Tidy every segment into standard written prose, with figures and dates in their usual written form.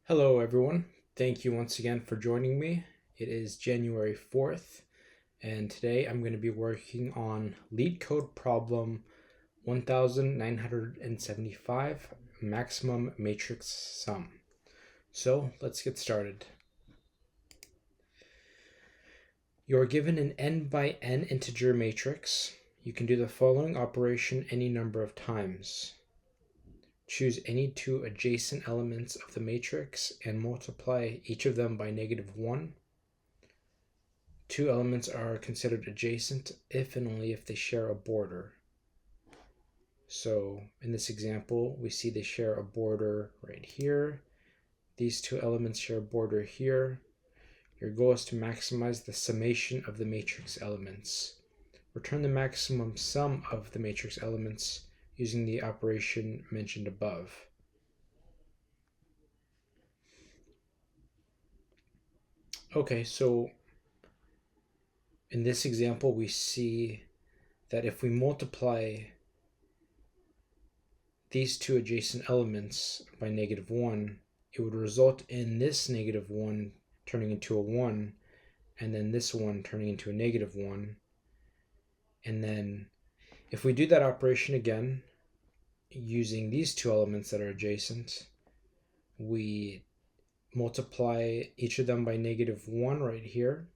Hello everyone, thank you once again for joining me. It is January 4th and today I'm going to be working on LeetCode problem 1975, maximum matrix sum. So let's get started. You're given an n by n integer matrix. You can do the following operation any number of times. Choose any two adjacent elements of the matrix and multiply each of them by -1. Two elements are considered adjacent if and only if they share a border. So in this example, we see they share a border right here. These two elements share a border here. Your goal is to maximize the summation of the matrix elements. Return the maximum sum of the matrix elements using the operation mentioned above. Okay, so in this example, we see that if we multiply these two adjacent elements by -1, it would result in this -1 turning into a 1, and then this one turning into a -1. And then if we do that operation again, using these two elements that are adjacent, we multiply each of them by -1 right here,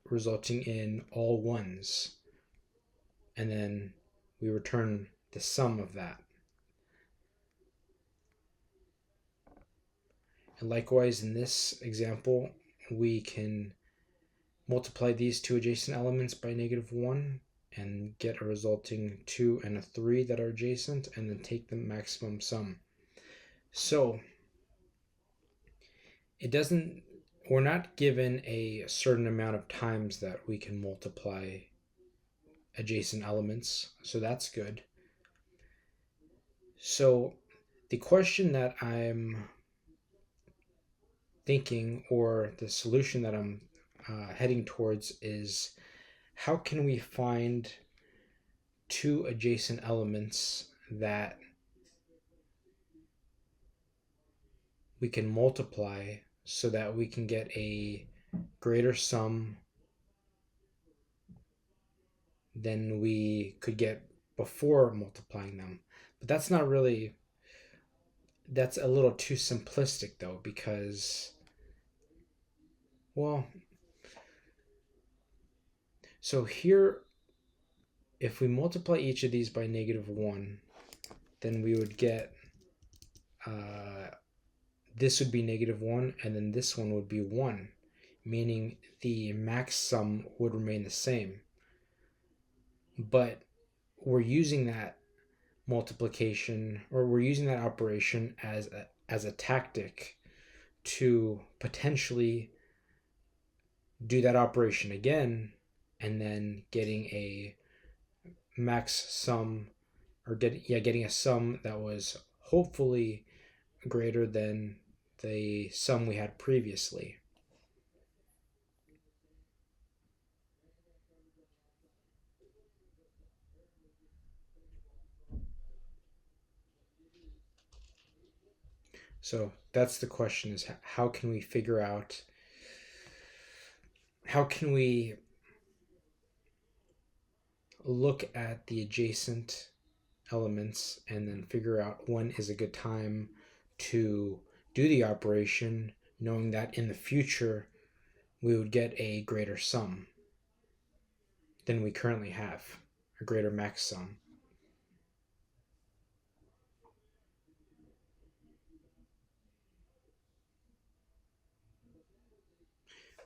resulting in all ones. And then we return the sum of that. And likewise, in this example, we can multiply these two adjacent elements by -1 and get a resulting 2 and a 3 that are adjacent, and then take the maximum sum. So we're not given a certain amount of times that we can multiply adjacent elements, so that's good. So the question that I'm thinking, or the solution that I'm heading towards, is how can we find two adjacent elements that we can multiply so that we can get a greater sum than we could get before multiplying them. But that's a little too simplistic though, because, well, so here, if we multiply each of these by -1, then we would get this would be -1, and then this one would be 1, meaning the max sum would remain the same. But we're using that multiplication, or we're using that operation as a tactic to potentially do that operation again, and then getting a max sum, or getting a sum that was hopefully greater than the sum we had previously. So that's the question, is how can we figure out, how can we look at the adjacent elements and then figure out when is a good time to do the operation, knowing that in the future we would get a greater sum than we currently have, a greater max sum.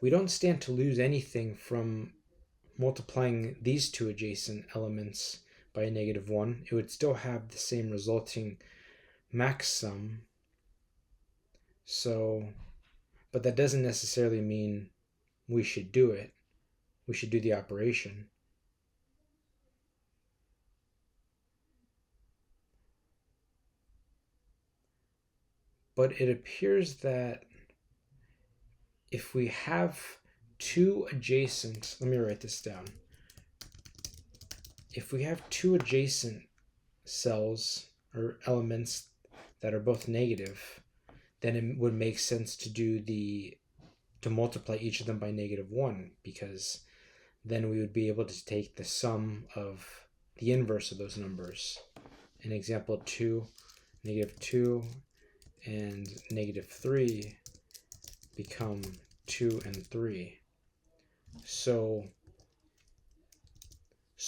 We don't stand to lose anything from multiplying these two adjacent elements by a -1. It would still have the same resulting max sum. So, but that doesn't necessarily mean we should do it. We should do the operation. But it appears that if we have two adjacent, let me write this down. If we have two adjacent cells or elements that are both negative, then it would make sense to multiply each of them by -1, because then we would be able to take the sum of the inverse of those numbers. In example 2, -2 and -3 become 2 and 3. So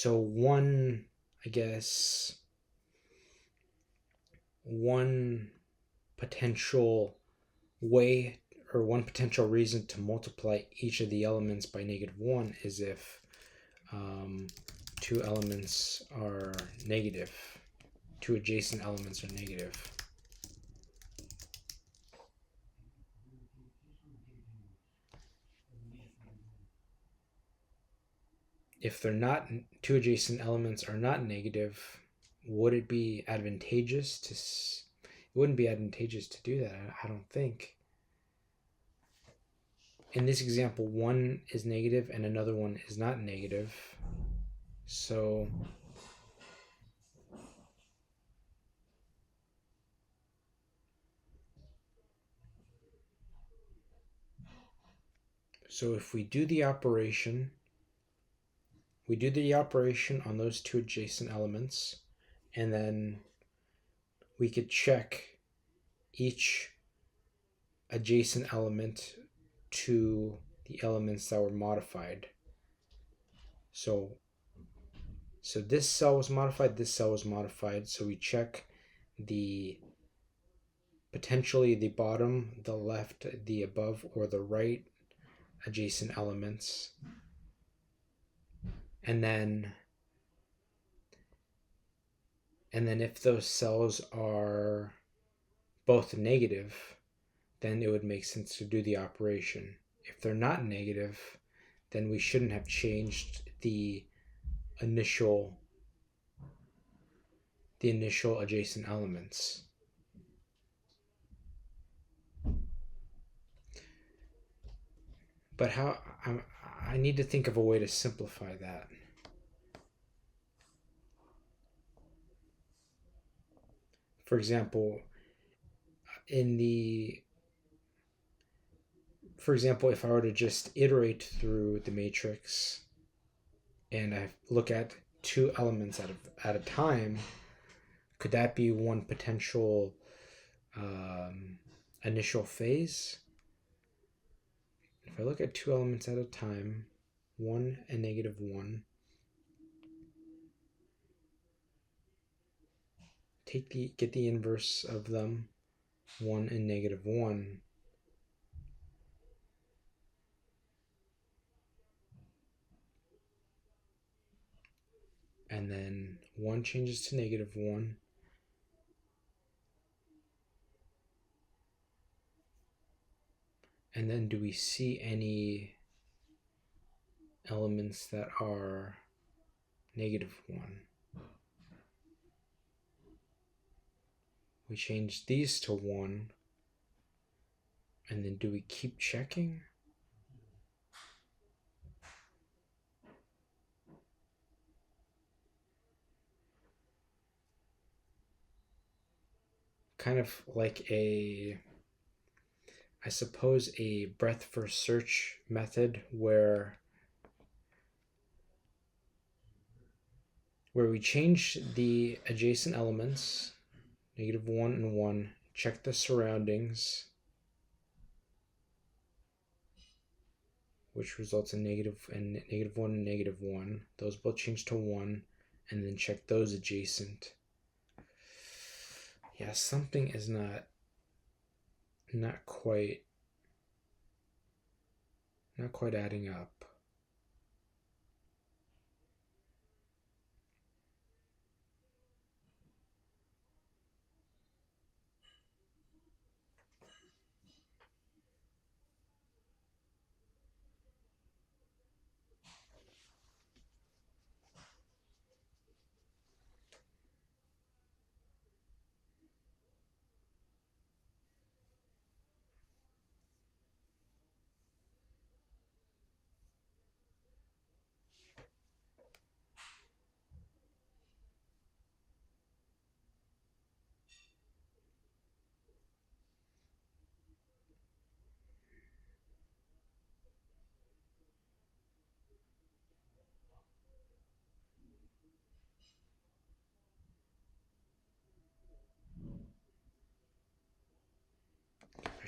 one, I guess, one potential way, or one potential reason to multiply each of the elements by -1 is if two elements are negative, two adjacent elements are negative. If they're not, two adjacent elements are not negative, would it be advantageous to, it wouldn't be advantageous to do that, I don't think. In this example, one is negative and another one is not negative. So if we do the operation, on those two adjacent elements, and then we could check each adjacent element to the elements that were modified. So this cell was modified, this cell was modified, so we check potentially the bottom, the left, the above, or the right adjacent elements. And then if those cells are both negative, then it would make sense to do the operation. If they're not negative, then we shouldn't have changed the initial adjacent elements. But how, I need to think of a way to simplify that. For example, if I were to just iterate through the matrix and I look at two elements at a time, could that be one potential initial phase? If I look at two elements at a time, 1 and -1, get the inverse of them, 1 and -1, and then 1 changes to -1, and then do we see any elements that are -1? We change these to 1, and then do we keep checking? Kind of like I suppose a breadth first search method where we change the adjacent elements, -1 and 1, check the surroundings, which results in -1 and -1. Those both change to 1, and then check those adjacent. Yeah, something is not quite adding up.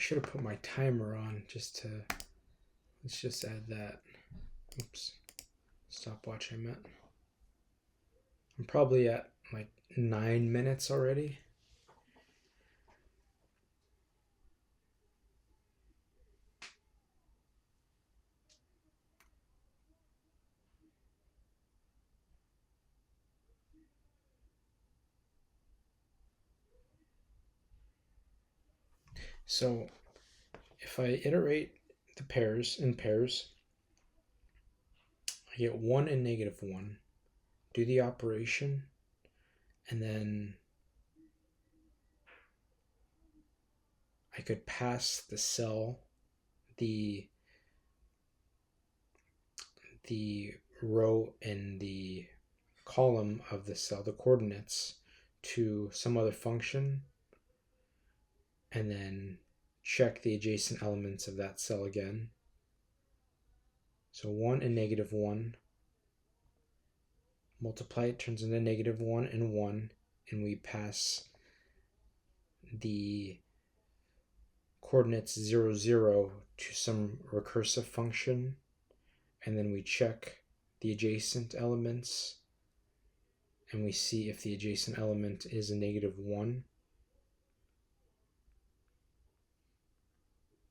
should have put my timer on just to, let's just add that. Oops, stopwatch I meant. I'm probably at like 9 minutes already. So if I iterate the pairs in pairs, I get 1 and -1. Do the operation, and then I could pass the cell, the row and the column of the cell, the coordinates, to some other function, and then check the adjacent elements of that cell again. So 1 and -1. Multiply it, turns into -1 and 1, and we pass the coordinates 0, 0 to some recursive function, and then we check the adjacent elements, and we see if the adjacent element is a -1.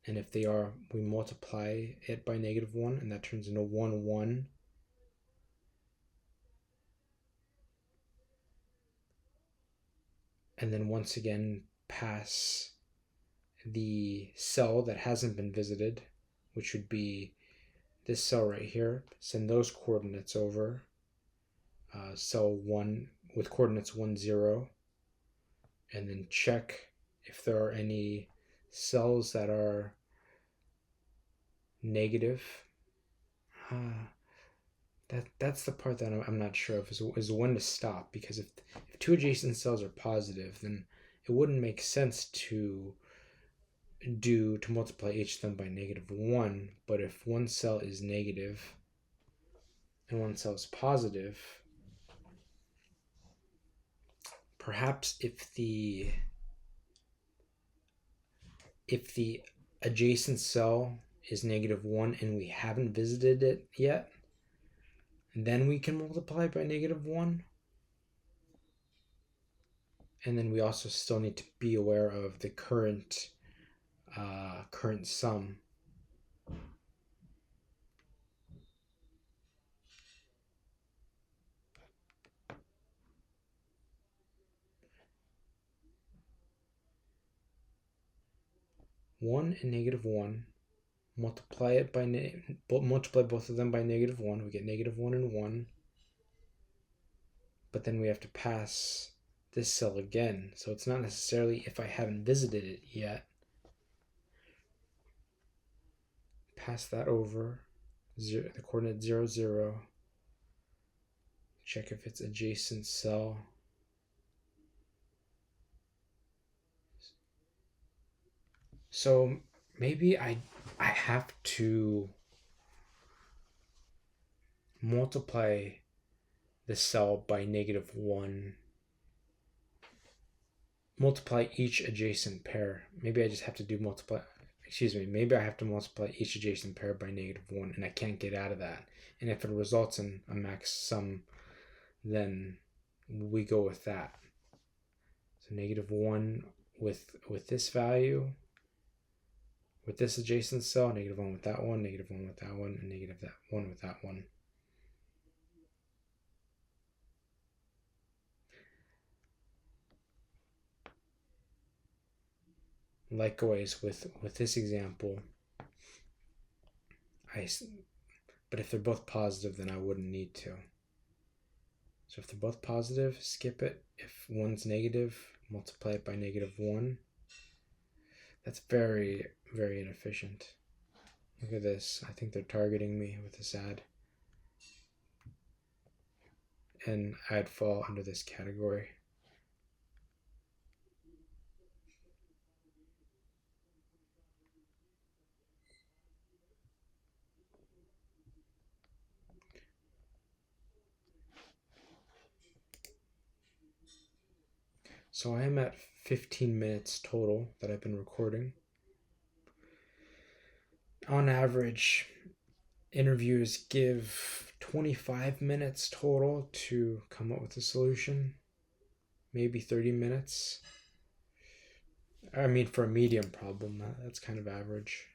And if they are, we multiply it by -1, and that turns into 1, 1. And then once again pass the cell that hasn't been visited, which would be this cell right here, send those coordinates over, cell 1 with coordinates 1, 0, and then check if there are any cells that are negative. That's the part that I'm not sure of, is when to stop, because if two adjacent cells are positive, then it wouldn't make sense to multiply each of them by -1. But if one cell is negative and one cell is positive, perhaps if the adjacent cell is -1 and we haven't visited it yet, then we can multiply by -1. And then we also still need to be aware of the current sum. One and -1. Multiply both of them by -1. We get -1 and 1. But then we have to pass this cell again. So it's not necessarily if I haven't visited it yet. Pass that over, the coordinate 0, 0. Check if it's adjacent cell. So maybe I have to multiply the cell by -1. Multiply each adjacent pair. Maybe I just have to do maybe I have to multiply each adjacent pair by -1, and I can't get out of that. And if it results in a max sum, then we go with that. So -1 with this value, with this adjacent cell, -1 with that one, -1 with that one, and -1 with that one. Likewise with this example, but if they're both positive, then I wouldn't need to. So if they're both positive, skip it. If one's negative, multiply it by -1. That's very, very inefficient. Look at this. I think they're targeting me with this ad. And I'd fall under this category. So I am at 15 minutes total that I've been recording. on average, interviewers give 25 minutes total to come up with a solution, maybe 30 minutes. I mean, for a medium problem, that's kind of average.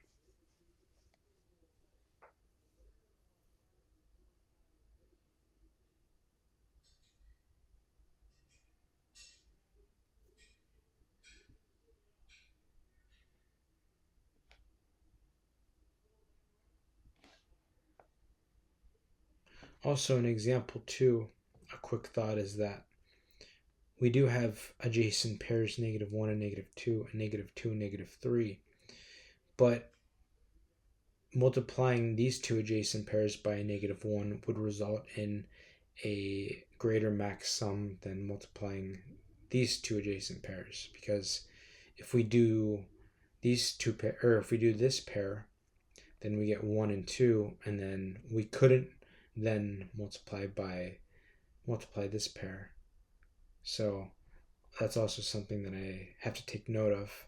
Also, in example 2, a quick thought is that we do have adjacent pairs -1 and -2, and -2 and -3, but multiplying these two adjacent pairs by a -1 would result in a greater max sum than multiplying these two adjacent pairs, because if we do these two pair, or if we do this pair, then we get 1 and 2, and then we couldn't then multiply this pair. So that's also something that I have to take note of.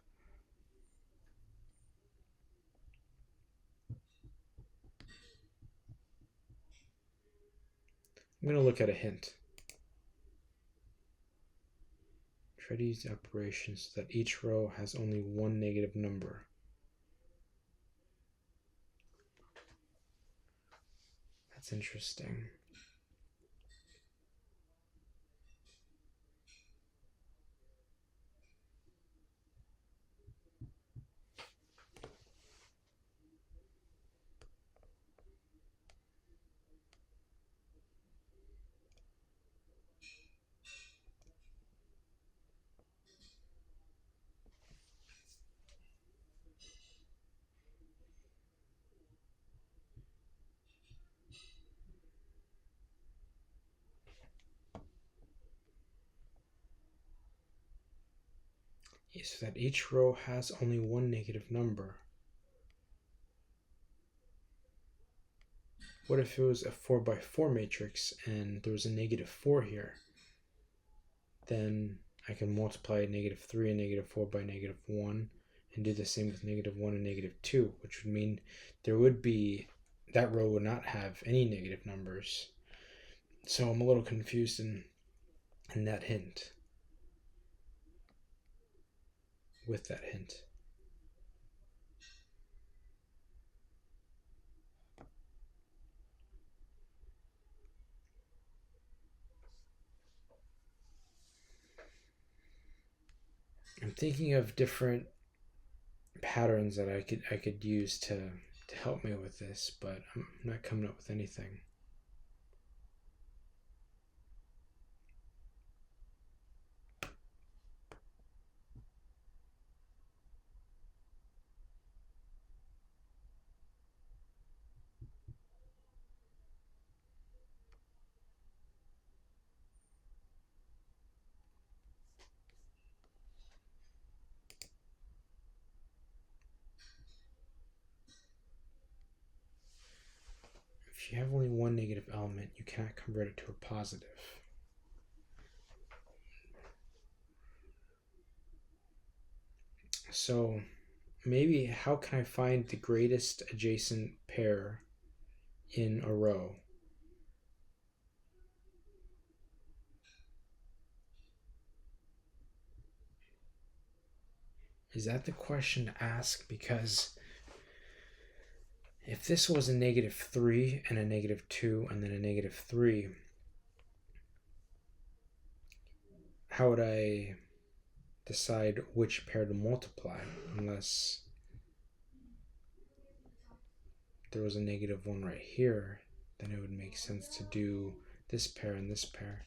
I'm going to look at a hint. Try to use the operations so that each row has only one negative number. That's interesting. So that each row has only one negative number. What if it was a 4x4 matrix and there was a -4 here? Then I can multiply -3 and -4 by -1 and do the same with -1 and -2, which would mean there would be, that row would not have any negative numbers. So I'm a little confused in that hint. With that hint. I'm thinking of different patterns that I could use to help me with this, but I'm not coming up with anything. If you have only one negative element, you cannot convert it to a positive. So maybe how can I find the greatest adjacent pair in a row? Is that the question to ask? Because if this was a -3 and a -2 and then a -3, how would I decide which pair to multiply unless there was a -1 right here? Then it would make sense to do this pair and this pair.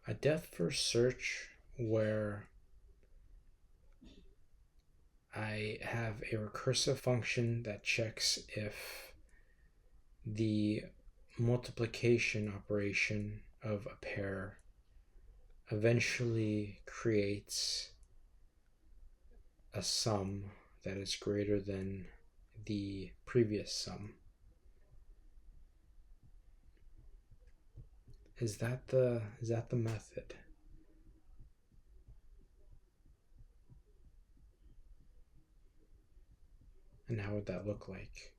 a depth first search where I have a recursive function that checks if the multiplication operation of a pair eventually creates a sum that is greater than the previous sum. Is that the method? And how would that look like?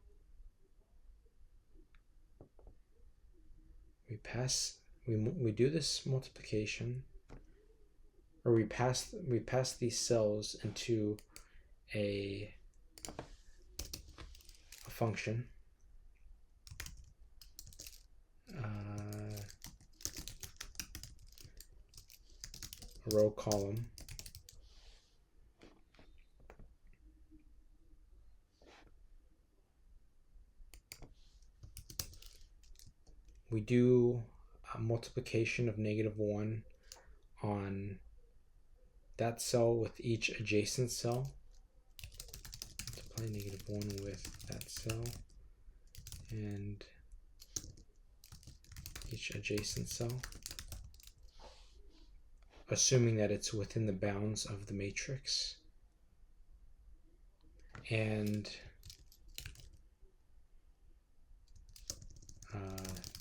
We do this multiplication, or we pass these cells into a function, row column, we do a multiplication of -1 on that cell with each adjacent cell. Multiply -1 with that cell and each adjacent cell, assuming that it's within the bounds of the matrix. And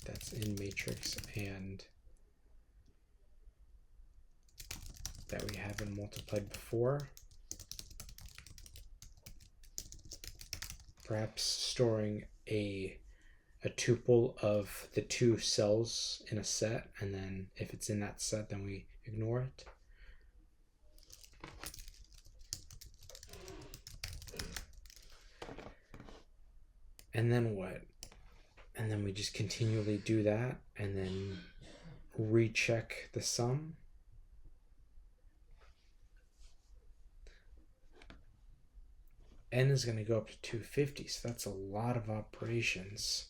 that's in matrix, and that we haven't multiplied before. Perhaps storing a tuple of the two cells in a set, and then if it's in that set, then we ignore it. And then what? And then we just continually do that and then recheck the sum. N is going to go up to 250, so that's a lot of operations.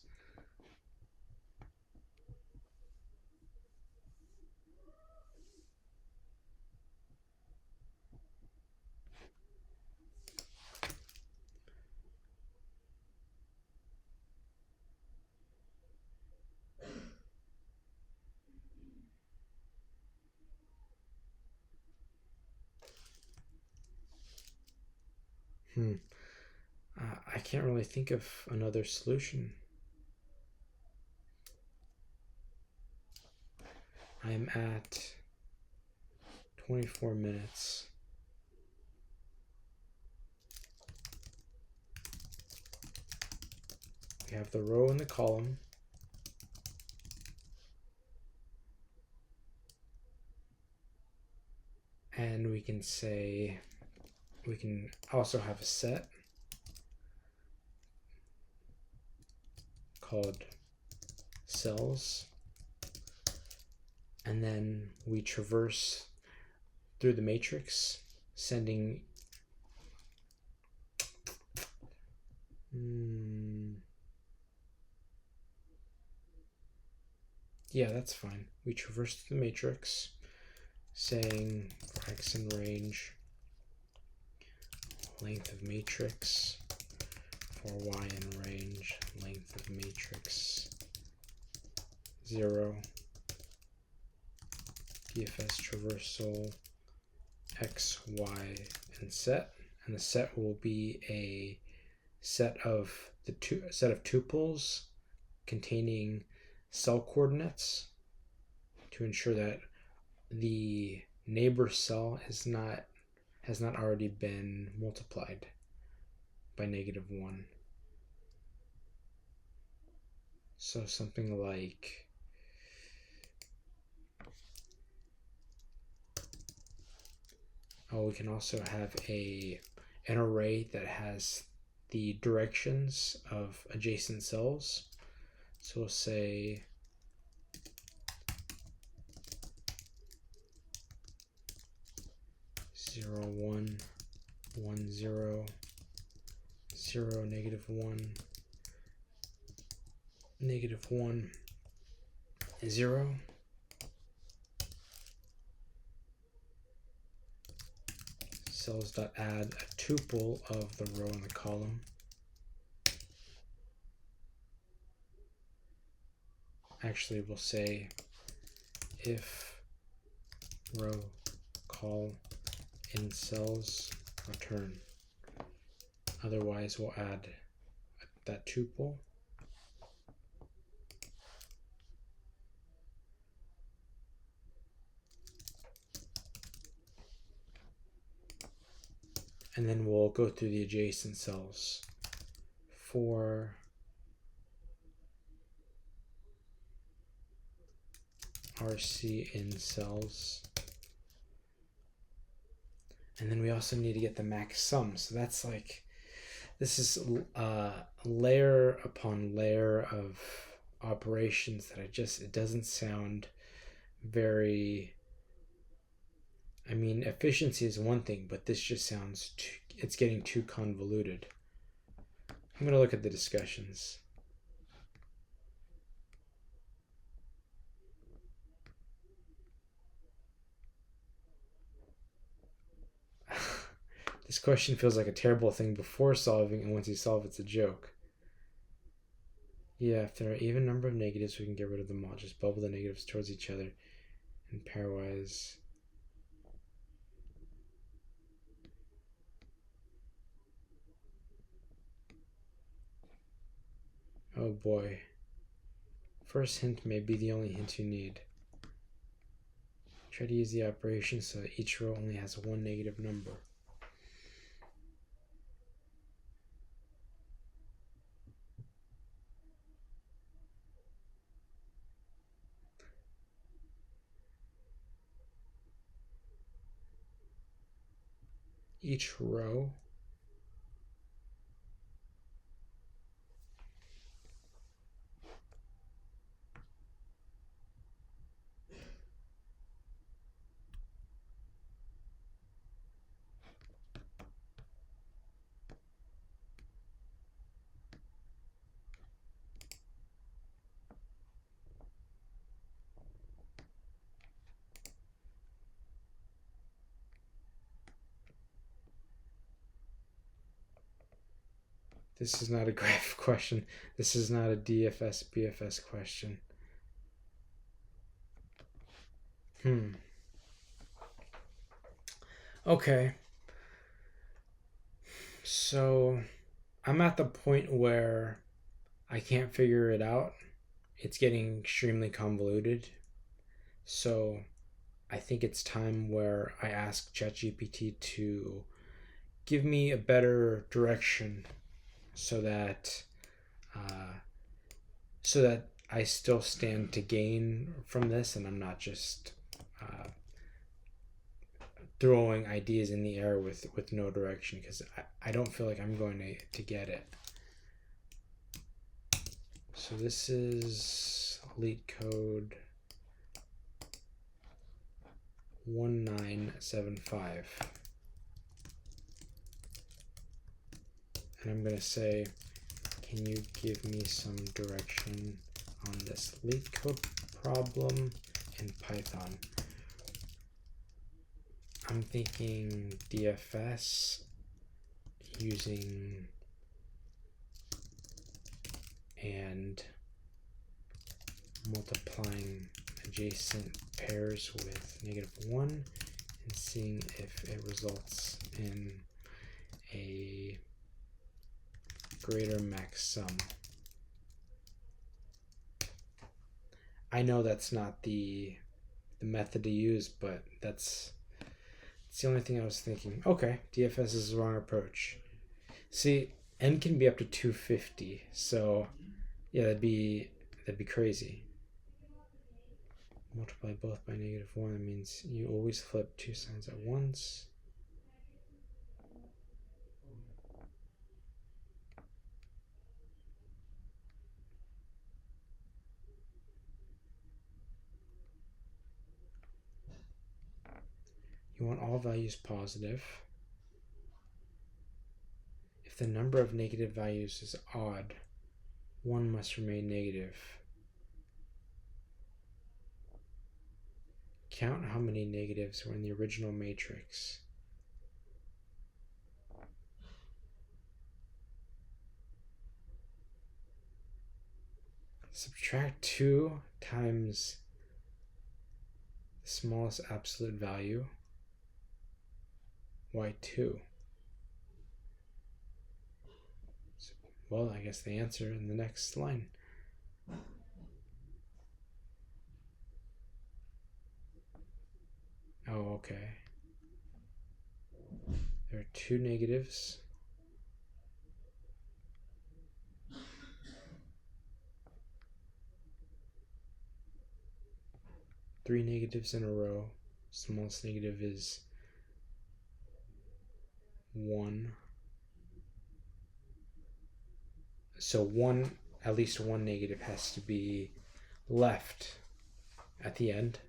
I can't really think of another solution. I'm at 24 minutes. We have the row and the column. And we can say, we can also have a set called cells, and then we traverse through the matrix, sending yeah, that's fine. We traverse through the matrix, saying for x in range, length of matrix, for y in range, length of matrix 0, DFS traversal x, y, and set, and the set will be a set of tuples containing cell coordinates to ensure that the neighbor cell has not already been multiplied by -1. So something like we can also have an array that has the directions of adjacent cells. So we'll say -0, 1, 1, 0, 0, -1, -1, 0. cells.add a tuple of the row and the column. Actually, we'll say if row call in cells return. Otherwise, we'll add that tuple. And then we'll go through the adjacent cells. For RC in cells. And then we also need to get the max sum. So that's like, this is layer upon layer of operations that it doesn't sound very, I mean, efficiency is one thing, but this just sounds it's getting too convoluted. I'm going to look at the discussions. This question feels like a terrible thing before solving, and once you solve, it's a joke. Yeah, if there are even number of negatives, we can get rid of them all. Just bubble the negatives towards each other and pairwise. Oh boy. First hint may be the only hint you need. Try to use the operation so that each row only has one negative number. Each row This is not a graph question. This is not a DFS, BFS question. Okay. So I'm at the point where I can't figure it out. It's getting extremely convoluted. So I think it's time where I ask ChatGPT to give me a better direction so that I still stand to gain from this, and I'm not just throwing ideas in the air with no direction, because I don't feel like I'm going to get it. So this is LeetCode 1975. And I'm going to say, can you give me some direction on this LeetCode problem in Python? I'm thinking DFS using and multiplying adjacent pairs with -1 and seeing if it results in a greater max sum. I know that's not the method to use, but that's the only thing I was thinking. Okay, DFS is the wrong approach. See, n can be up to 250, so yeah, that'd be crazy. Multiply both by -1, that means you always flip two signs at once. You want all values positive. If the number of negative values is odd, one must remain negative. Count how many negatives were in the original matrix. Subtract 2 times the smallest absolute value, y2. Well, I guess the answer in the next line. Oh, okay. There are 2 negatives. Three negatives in a row. Smallest negative is 1. So at least one negative has to be left at the end.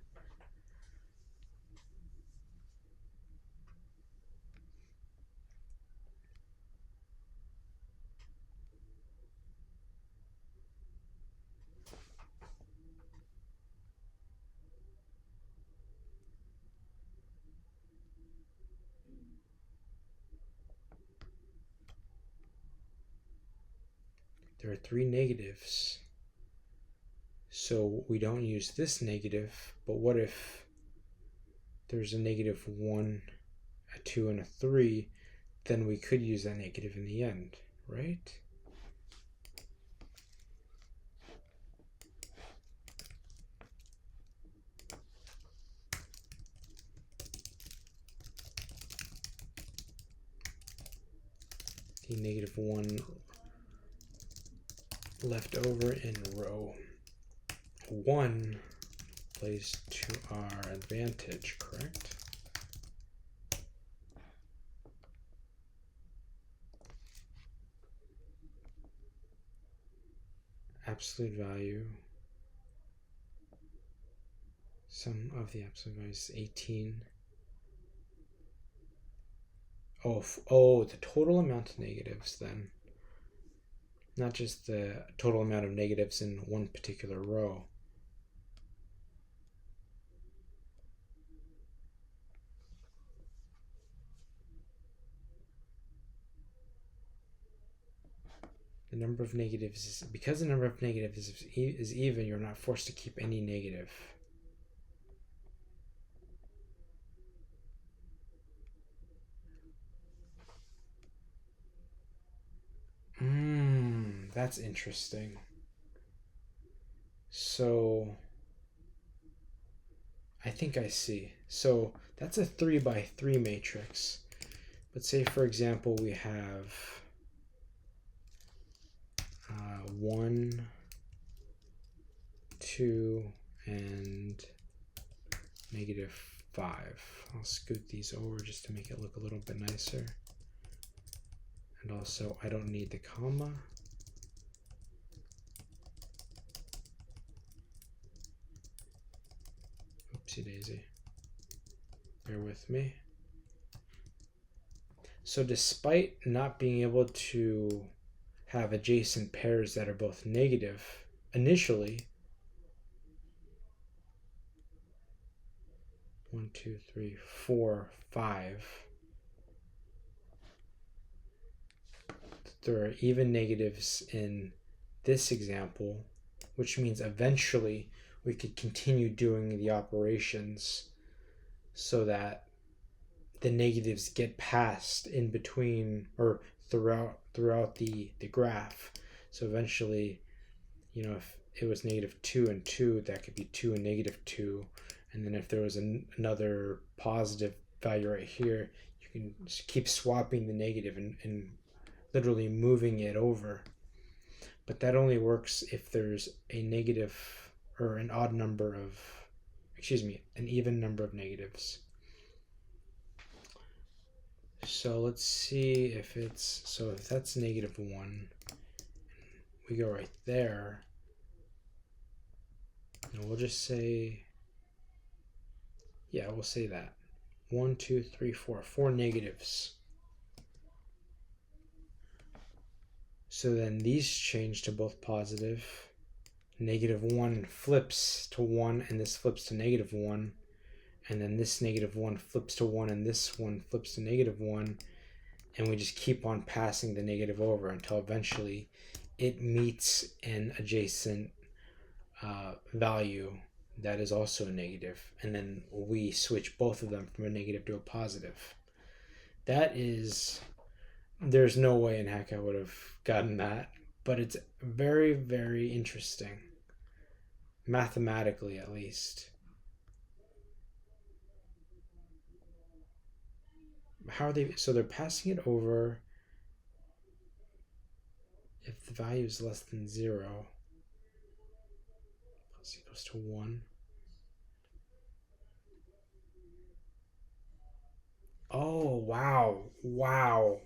There are 3 negatives. So we don't use this negative, but what if there's a -1, a 2, and a 3? Then we could use that negative in the end, right? The -1 left over in row 1 plays to our advantage, correct? Absolute value, sum of the absolute values is 18. Oh, the total amount of negatives then. Not just the total amount of negatives in one particular row. The number of negatives is, because the number of negatives is even, you're not forced to keep any negative. That's interesting. So I think I see. So that's a 3 by 3 matrix. But say, for example, we have 1, 2, and -5. I'll scoot these over just to make it look a little bit nicer. And also, I don't need the comma. Oopsie daisy. Bear with me. So despite not being able to have adjacent pairs that are both negative initially, 1, 2, 3, 4, 5, there are even negatives in this example, which means eventually we could continue doing the operations so that the negatives get passed in between or throughout the graph. So eventually, if it was -2 and 2, that could be 2 and -2. And then if there was another positive value right here, you can just keep swapping the negative and literally moving it over. But that only works if there's a negative or an odd number of, an even number of negatives. So let's see if that's -1, we go right there, and we'll just say, we'll say that 1, 2, 3, 4 negatives. So then these change to both positive. -1 flips to 1, and this flips to -1. And then this -1 flips to 1, and this one flips to -1. And we just keep on passing the negative over until eventually it meets an adjacent value that is also a negative, and then we switch both of them from a negative to a positive. That is, there's no way in heck I would have gotten that, but it's very, very interesting, mathematically at least. How are they? So they're passing it over if the value is less than 0, plus equals to 1. Oh, wow. Wow.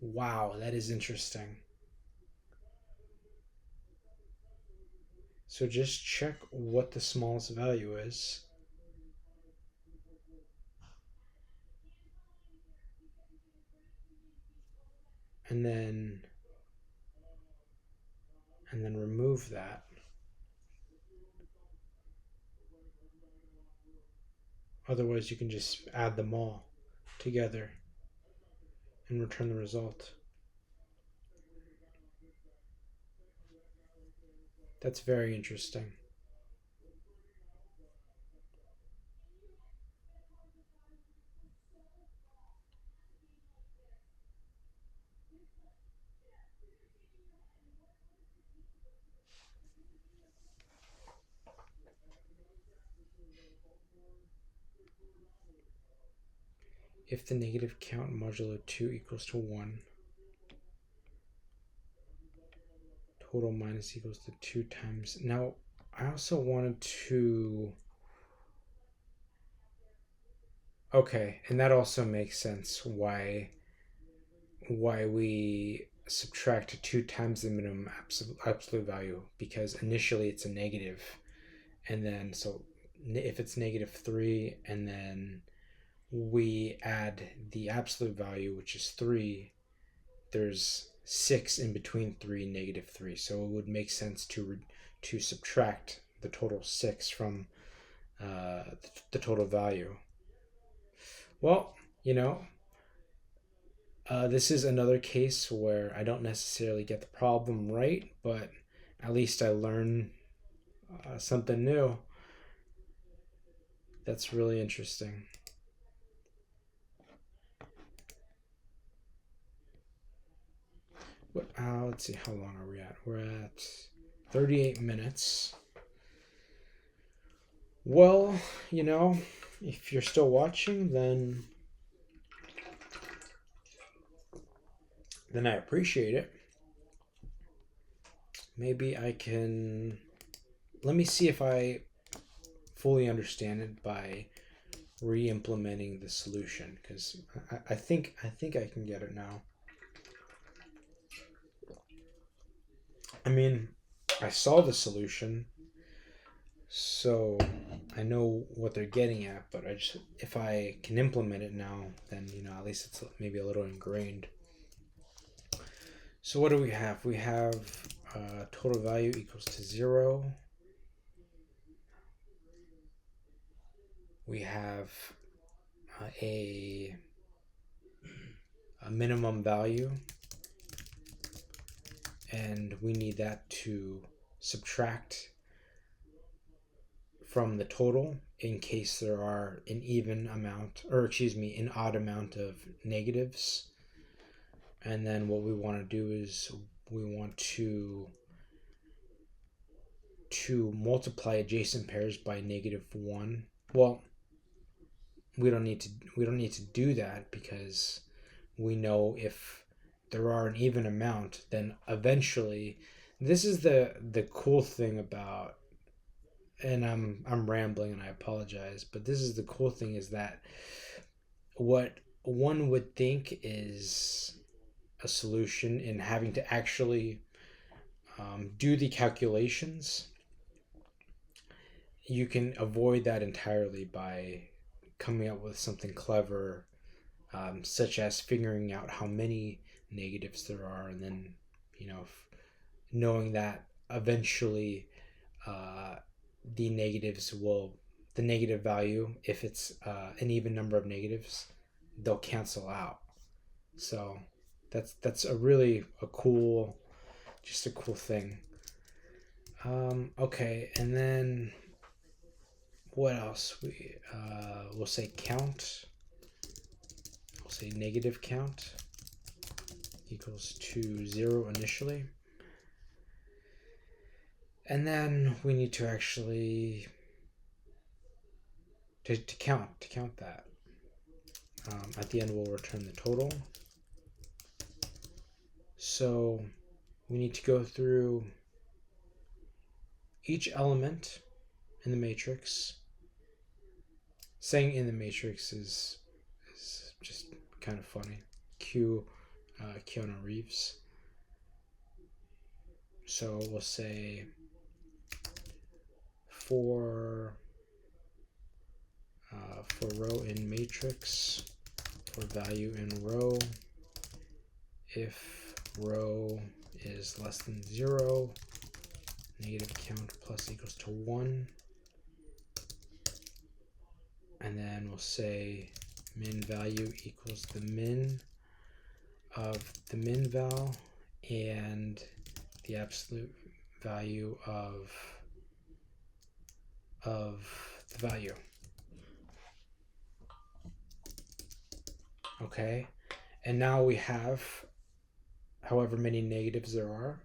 Wow, that is interesting. So just check what the smallest value is. And then remove that. Otherwise you can just add them all together and return the result. That's very interesting. If the negative count modulo 2 equals to 1, total minus equals to 2 times. Now, I also wanted to... Okay, and that also makes sense why we subtract 2 times the minimum absolute value, because initially it's a negative, and then so if it's -3 and then we add the absolute value, which is 3, there's 6 in between 3 and -3, so it would make sense to subtract the total 6 from the total value. Well, this is another case where I don't necessarily get the problem right, but at least I learn something new. That's really interesting. Let's see, how long are we at? We're at 38 minutes. Well, if you're still watching, then I appreciate it. Maybe I can... Let me see if I fully understand it by re-implementing the solution, because I think I can get it now. I mean, I saw the solution, so I know what they're getting at, but if I can implement it now, then at least it's maybe a little ingrained. So what do we have? We have total value equals to 0. We have a minimum value, and we need that to subtract from the total in case there are an odd amount of negatives. And then what we want to do is we want to multiply adjacent pairs by -1. Well, we don't need to do that, because we know if there are an even amount, then eventually, this is the cool thing about, and I'm rambling and I apologize, but this is the cool thing, is that what one would think is a solution in having to actually do the calculations, you can avoid that entirely by coming up with something clever, such as figuring out how many negatives there are, and then knowing that eventually the negative value, if it's an even number of negatives, they'll cancel out. So that's a cool thing. Okay, and then what else? We'll say count. We'll say negative count equals to 0 initially. And then we need to actually to count that. At the end, we'll return the total. So we need to go through each element in the matrix. Saying in the matrix is just kind of funny. Keanu Reeves. So we'll say for row in matrix, for value in row, if row is less than 0, negative count plus equals to 1. And then we'll say min value equals the min of the min val and the absolute value of the value. Okay, and now we have however many negatives there are.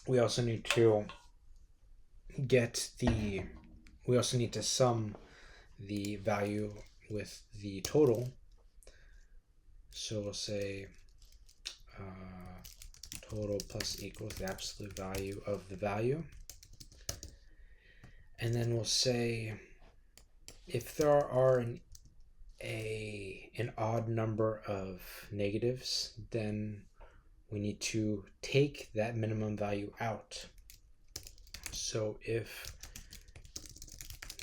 We also need to sum the value with the total. So we'll say total plus equals the absolute value of the value. And then we'll say if there are an odd number of negatives, then we need to take that minimum value out. So if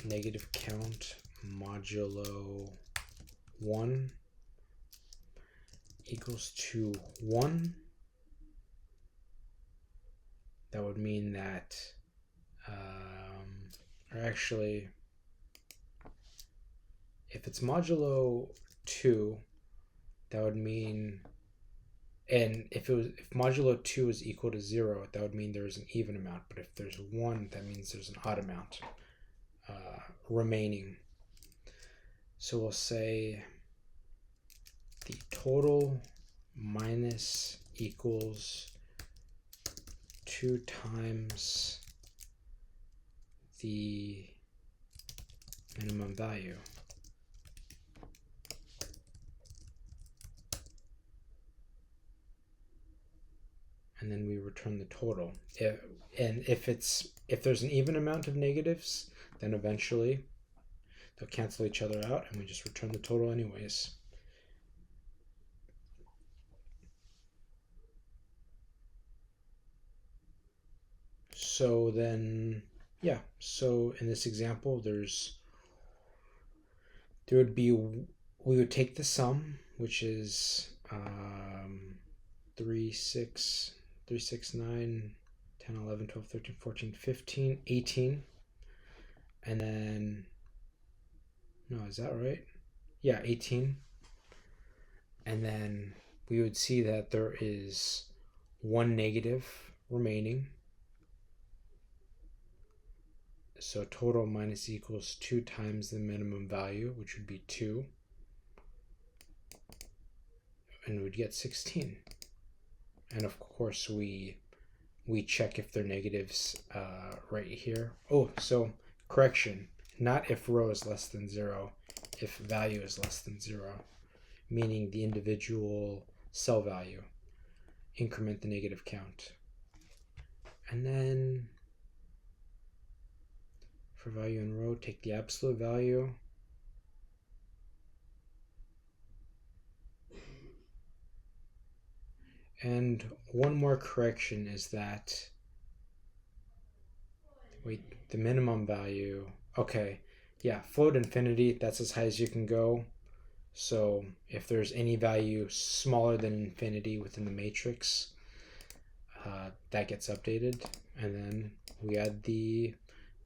negative count modulo 1 equals to 1, that would mean that, or actually, if it's modulo 2, that would mean, and if modulo 2 is equal to 0, that would mean there's an even amount. But if there's 1, that means there's an odd amount remaining. So we'll say the total minus equals 2 times the minimum value. And then we return the total. If there's an even amount of negatives, then eventually they'll cancel each other out and we just return the total anyways. So then, yeah, so in this example, we would take the sum, which is 3, 6, 9, 10, 11, 12, 13, 14, 15, 18. And then, no, is that right? Yeah, 18. And then we would see that there is 1 negative remaining. So total minus equals 2 times the minimum value, which would be 2. And we'd get 16. And of course, we check if they're negatives right here. Oh, so correction, not if row is less than 0, if value is less than 0, meaning the individual cell value. Increment the negative count. And then for value in row, take the absolute value. And one more correction is that, wait, the minimum value, okay, yeah, float infinity, that's as high as you can go. So if there's any value smaller than infinity within the matrix, that gets updated, and then we add the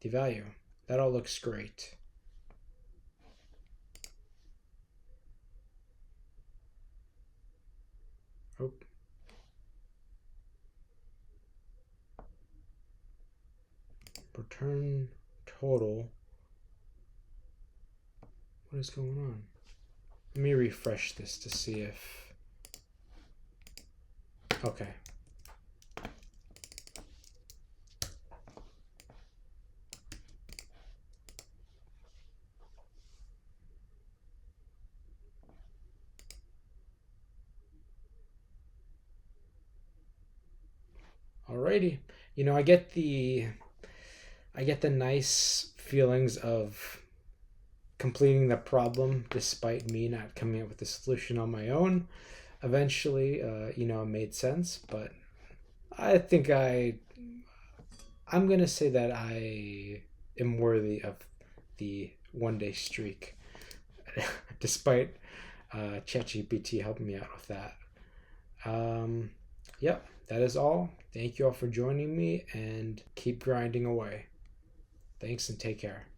value. That all looks great. return total. What is going on? Let me refresh this to see if, okay. Alrighty. You know, I get the nice feelings of completing the problem despite me not coming up with the solution on my own. Eventually, you know, it made sense, but I think I'm gonna say that I am worthy of the 1 day streak, despite ChatGPT helping me out with that. Yep, that is all. Thank you all for joining me, and keep grinding away. Thanks and take care.